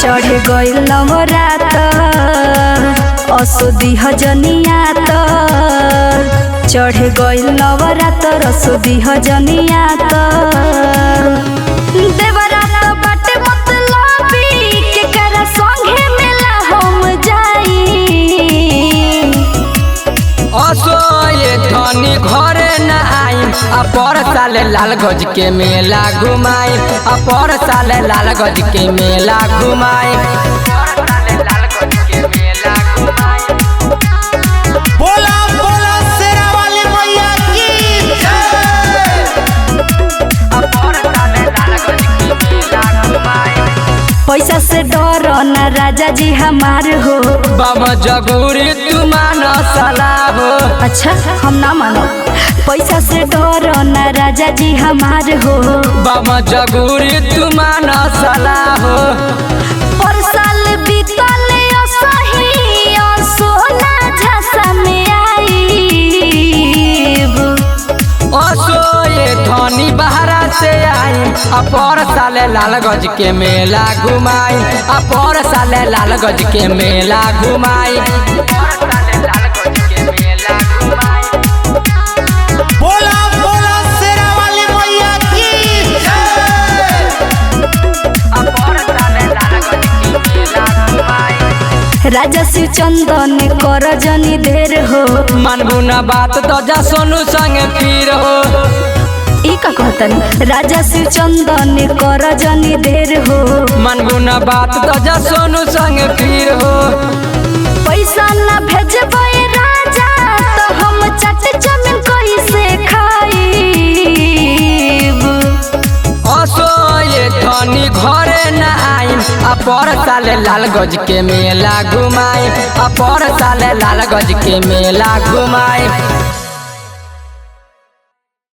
चढ़ गइल नवरात असोदी हजनियात चढ़ गइल नवरात रसोदी हजनियात देवरात बाटे मतलबी के करा संगे मेला हम जाई असो ये धनी घरे न आई आ पर साले लाल गज के मेला घुमाई आ पर साले लाल गज के मेला घुमाई बोला बोला शेरा वाली मैया की पैसा से डर ना राजा जी हमार हो बम जगूरी तू मानो सलाह हो। अच्छा हम ना मानो पैसा से डर ना राजा जी हमार हो बम जगूरी तू मानो सलाह हो। पर साल बीतल असही सोना झसा में आईब असो ये धनी बहरा से आई आ पर साले लाल गज के मेला घुमाई आ पर साले लाल गज के मेला घुमाई। बोला बोला शेरा वाली मैया की राजा शिव चंदन कर जनी देर हो मनबू न बात तो जा सोनू संग फिर हो। ई का कहतन राजा शिव चंदन कर जनी देर हो मनबू न बात तो जा सोनू संग फिर हो। पैसा ना भेजबै राजा तो हम चट जमीन कैसे खाईब असो ये धनी घरे न आई आ पर साले लाल गज के मेला घुमाई आ पर साले लाल गज के मेला घुमाई।